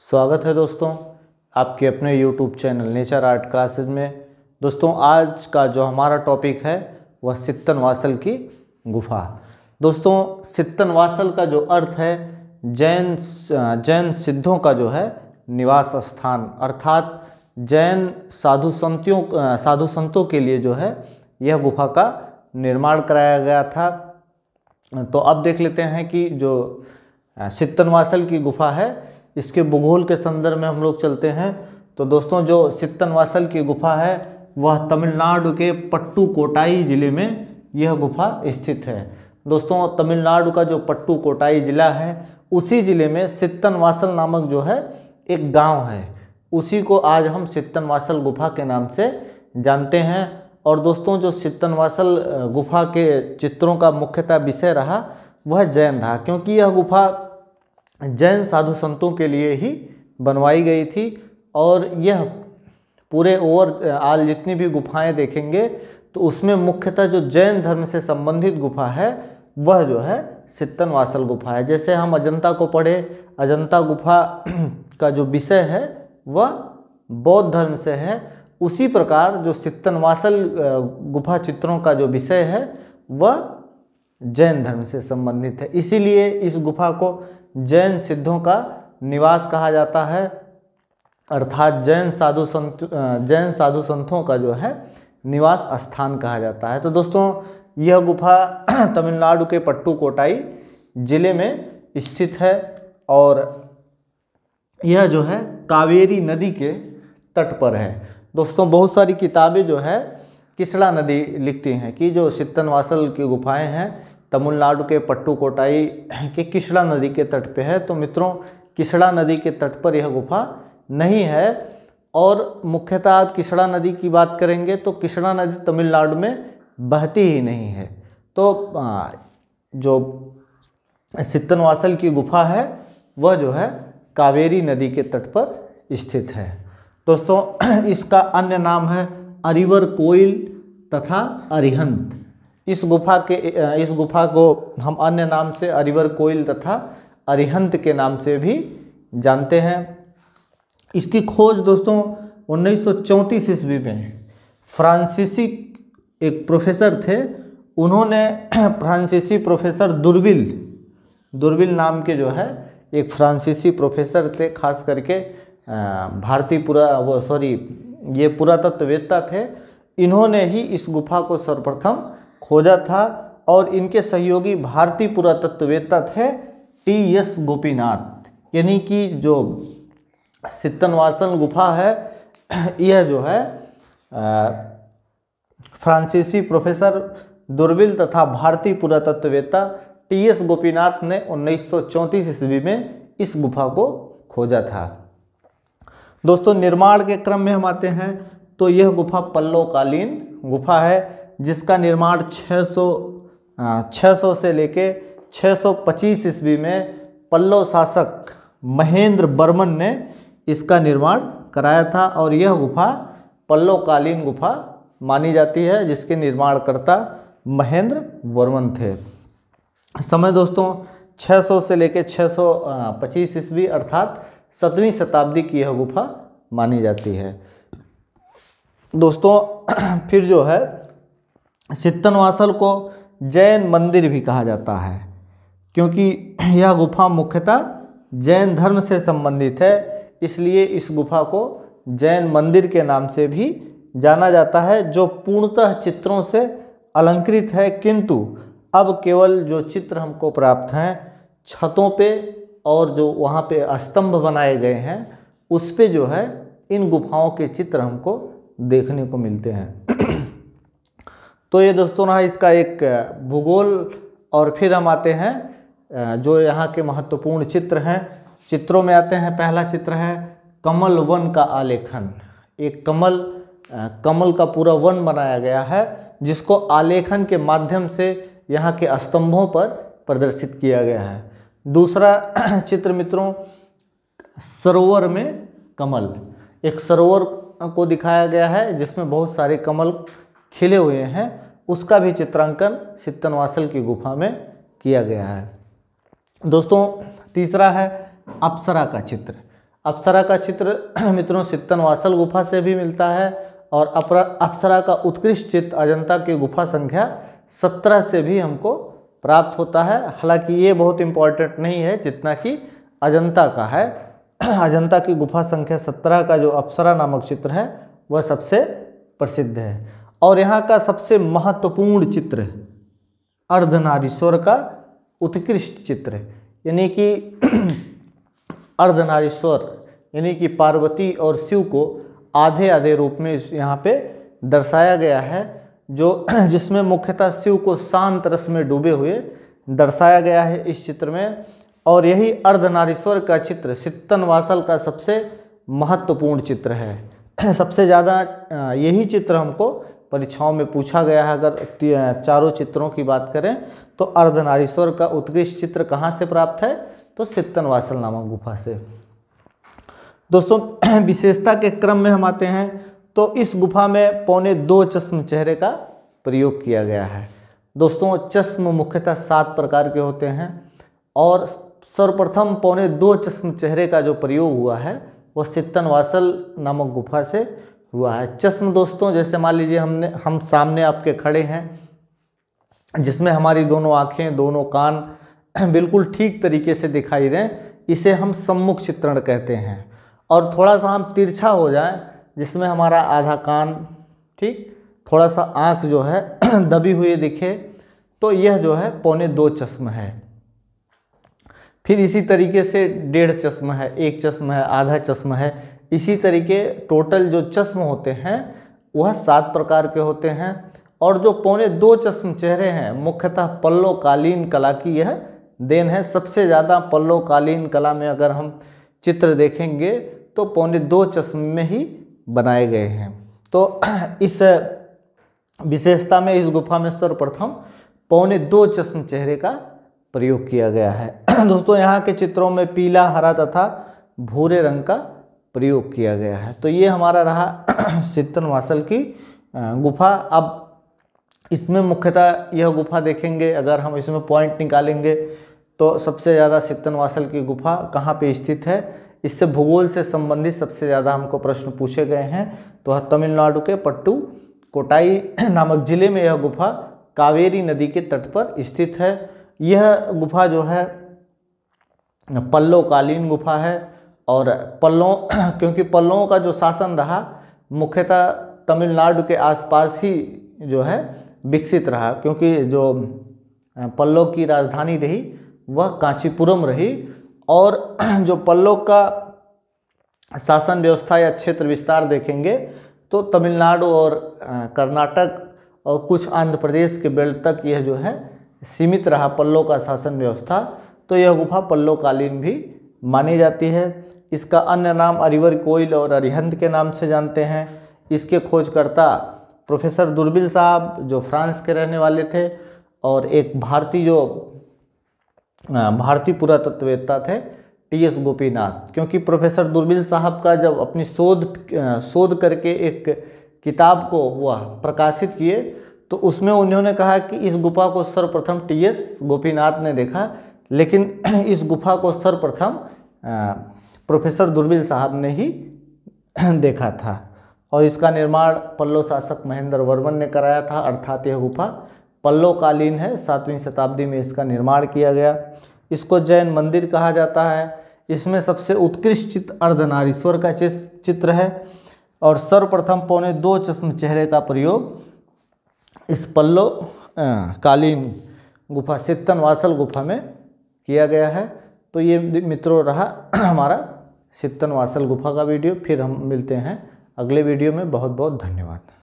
स्वागत है दोस्तों आपके अपने YouTube channel nature art classes में। दोस्तों आज का जो हमारा टॉपिक है वह सित्तनवासल की गुफा। दोस्तों सित्तनवासल का जो अर्थ है जैन सिद्धों का जो है निवास स्थान, अर्थात जैन साधु संतों के लिए जो है यह गुफा का निर्माण कराया गया था। तो अब देख लेते हैं कि जो सित्तनवासल की गुफा है इसके भूगोल के संदर्भ में हम लोग चलते हैं। तो दोस्तों जो सित्तनवासल की गुफा है वह तमिलनाडु के पट्टुकोट्टाई ज़िले में यह गुफा स्थित है। दोस्तों तमिलनाडु का जो पट्टुकोट्टाई ज़िला है उसी ज़िले में सित्तनवासल नामक जो है एक गांव है, उसी को आज हम सित्तनवासल गुफा के नाम से जानते हैं। और दोस्तों जो सित्तनवासल गुफा के चित्रों का मुख्यतः विषय रहा वह जैन रहा, क्योंकि यह गुफा जैन साधु संतों के लिए ही बनवाई गई थी। और यह पूरे ओवरऑल जितनी भी गुफाएं देखेंगे तो उसमें मुख्यतः जो जैन धर्म से संबंधित गुफा है वह जो है सित्तनवासल गुफा है। जैसे हम अजंता को पढ़े, अजंता गुफा का जो विषय है वह बौद्ध धर्म से है, उसी प्रकार जो सित्तनवासल गुफा चित्रों का जो विषय है वह जैन धर्म से संबंधित है। इसीलिए इस गुफा को जैन सिद्धों का निवास कहा जाता है, अर्थात जैन साधु संतों का जो है निवास स्थान कहा जाता है। तो दोस्तों यह गुफा तमिलनाडु के पट्टुकोट्टाई ज़िले में स्थित है और यह जो है कावेरी नदी के तट पर है। दोस्तों बहुत सारी किताबें जो है किसड़ा नदी लिखती हैं कि जो सित्तनवासल की गुफाएं हैं तमिलनाडु के पट्टुकोट्टाई के किसड़ा नदी के तट पे है। तो मित्रों किसड़ा नदी के तट पर यह गुफा नहीं है। और मुख्यतः आप किसड़ा नदी की बात करेंगे तो किसड़ा नदी तमिलनाडु में बहती ही नहीं है। तो जो सित्तनवासल की गुफा है वह जो है कावेरी नदी के तट पर स्थित है। दोस्तों इसका अन्य नाम है अरिवर कोइल तथा अरिहंत। इस गुफा को हम अन्य नाम से अरिवर कोइल तथा अरिहंत के नाम से भी जानते हैं। इसकी खोज दोस्तों 1934 ईस्वी में फ्रांसीसी एक प्रोफेसर थे, उन्होंने फ्रांसीसी प्रोफेसर दुर्बिल नाम के जो है एक फ्रांसीसी प्रोफेसर थे, खास करके ये पुरातत्ववेत्ता थे। इन्होंने ही इस गुफा को सर्वप्रथम खोजा था और इनके सहयोगी भारतीय पुरातत्ववेत्ता थे टी.एस. गोपीनाथ। यानी कि जो सित्तनवासल गुफा है यह जो है फ्रांसीसी प्रोफेसर दुर्बिल तथा भारतीय पुरातत्ववेत्ता टी.एस. गोपीनाथ ने 1934 ईस्वी में इस गुफा को खोजा था। दोस्तों निर्माण के क्रम में हम आते हैं तो यह गुफा पल्लवकालीन गुफा है, जिसका निर्माण 600 से लेके 625 ईस्वी में पल्लव शासक महेंद्र वर्मन ने इसका निर्माण कराया था। और यह गुफा पल्लवकालीन गुफा मानी जाती है, जिसके निर्माणकर्ता महेंद्र वर्मन थे। समय दोस्तों 600 से लेके 625 ईस्वी अर्थात 7वीं शताब्दी की यह गुफा मानी जाती है। दोस्तों फिर जो है सित्तनवासल को जैन मंदिर भी कहा जाता है, क्योंकि यह गुफा मुख्यतः जैन धर्म से संबंधित है, इसलिए इस गुफा को जैन मंदिर के नाम से भी जाना जाता है, जो पूर्णतः चित्रों से अलंकृत है। किंतु अब केवल जो चित्र हमको प्राप्त हैं छतों पे और जो वहाँ पे स्तंभ बनाए गए हैं उस पे जो है इन गुफाओं के चित्र हमको देखने को मिलते हैं। तो ये दोस्तों रहा इसका एक भूगोल। और फिर हम आते हैं जो यहाँ के महत्वपूर्ण चित्र हैं। चित्रों में आते हैं, पहला चित्र है कमल वन का आलेखन। एक कमल का पूरा वन बनाया गया है, जिसको आलेखन के माध्यम से यहाँ के स्तंभों पर प्रदर्शित किया गया है। दूसरा चित्र मित्रों सरोवर में कमल, एक सरोवर को दिखाया गया है जिसमें बहुत सारे कमल खिले हुए हैं, उसका भी चित्रांकन सित्तनवासल की गुफा में किया गया है। दोस्तों तीसरा है अप्सरा का चित्र। अप्सरा का चित्र मित्रों सित्तनवासल गुफा से भी मिलता है और अप्सरा का उत्कृष्ट चित्र अजंता की गुफा संख्या 17 से भी हमको प्राप्त होता है। हालांकि ये बहुत इम्पोर्टेंट नहीं है जितना कि अजंता का है। अजंता की गुफा संख्या 17 का जो अप्सरा नामक चित्र है वह सबसे प्रसिद्ध है। और यहाँ का सबसे महत्वपूर्ण चित्र अर्धनारीश्वर का उत्कृष्ट चित्र, यानी कि अर्धनारीश्वर यानी कि पार्वती और शिव को आधे आधे रूप में यहाँ पे दर्शाया गया है, जो जिसमें मुख्यतः शिव को शांत रस में डूबे हुए दर्शाया गया है इस चित्र में। और यही अर्धनारीश्वर का चित्र सित्तनवासल का सबसे महत्वपूर्ण चित्र है। सबसे ज़्यादा यही चित्र हमको परीक्षाओं में पूछा गया है। अगर चारों चित्रों की बात करें तो अर्धनारीश्वर का उत्कृष्ट चित्र कहाँ से प्राप्त है, तो सित्तनवासल नामक गुफा से। दोस्तों विशेषता के क्रम में हम आते हैं तो इस गुफा में 2.25 चश्म चेहरे का प्रयोग किया गया है। दोस्तों चश्म मुख्यतः 7 प्रकार के होते हैं और सर्वप्रथम 2.25 चश्म चेहरे का जो प्रयोग हुआ है वह सित्तनवासल नामक गुफा से हुआ है। चश्म दोस्तों जैसे मान लीजिए हम सामने आपके खड़े हैं, जिसमें हमारी दोनों आँखें दोनों कान बिल्कुल ठीक तरीके से दिखाई दें, इसे हम सम्मुख चित्रण कहते हैं। और थोड़ा सा हम तिरछा हो जाएं, जिसमें हमारा आधा कान ठीक, थोड़ा सा आँख जो है दबी हुई दिखे, तो यह जो है 2.25 चश्म है। फिर इसी तरीके से 1.5 चश्म है, 1 चश्म है, आधा चश्म है। इसी तरीके टोटल जो चश्म होते हैं वह 7 प्रकार के होते हैं। और जो 2.25 चश्म चेहरे हैं मुख्यतः पल्लवकालीन कला की यह देन है। सबसे ज़्यादा पल्लवकालीन कला में अगर हम चित्र देखेंगे तो 2.25 चश्म में ही बनाए गए हैं। तो इस विशेषता में इस गुफा में सर्वप्रथम 2.25 चश्म चेहरे का प्रयोग किया गया है। दोस्तों यहाँ के चित्रों में पीला, हरा तथा भूरे रंग का प्रयोग किया गया है। तो ये हमारा रहा सित्तनवासल की गुफा। अब इसमें मुख्यतः यह गुफा देखेंगे, अगर हम इसमें पॉइंट निकालेंगे तो सबसे ज़्यादा सित्तनवासल की गुफा कहाँ पे स्थित है, इससे भूगोल से संबंधित सबसे ज़्यादा हमको प्रश्न पूछे गए हैं। तो तमिलनाडु के पट्टुकोट्टाई नामक जिले में यह गुफा कावेरी नदी के तट पर स्थित है। यह गुफा जो है पल्लवकालीन गुफा है और क्योंकि पल्लवों का जो शासन रहा मुख्यतः तमिलनाडु के आसपास ही जो है विकसित रहा, क्योंकि जो पल्लव की राजधानी रही वह कांचीपुरम रही। और जो पल्लव का शासन व्यवस्था या क्षेत्र विस्तार देखेंगे तो तमिलनाडु और कर्नाटक और कुछ आंध्र प्रदेश के बेल्ट तक यह जो है सीमित रहा पल्लव का शासन व्यवस्था। तो यह गुफा पल्लवकालीन भी मानी जाती है। इसका अन्य नाम अरिवरकोइल और अरिहंत के नाम से जानते हैं। इसके खोजकर्ता प्रोफेसर दुर्बिल साहब जो फ्रांस के रहने वाले थे, और एक भारतीय पुरातत्ववेत्ता थे टी.एस. गोपीनाथ। क्योंकि प्रोफेसर दुर्बिल साहब का जब अपनी शोध करके एक किताब को वह प्रकाशित किए तो उसमें उन्होंने कहा कि इस गुफा को सर्वप्रथम टी.एस. गोपीनाथ ने देखा, लेकिन इस गुफा को सर्वप्रथम प्रोफेसर दुर्बिल साहब ने ही देखा था। और इसका निर्माण पल्लव शासक महेंद्र वर्मन ने कराया था। अर्थात यह गुफा पल्लवकालीन है, 7वीं शताब्दी में इसका निर्माण किया गया। इसको जैन मंदिर कहा जाता है। इसमें सबसे उत्कृष्ट चित्र अर्धनारीश्वर का चित्र है और सर्वप्रथम 2.25 चश्म चेहरे का प्रयोग इस पल्लवकालीन गुफा सित्तनवासल गुफा में किया गया है। तो ये मित्रों रहा हमारा सित्तनवासल गुफा का वीडियो। फिर हम मिलते हैं अगले वीडियो में। बहुत बहुत धन्यवाद।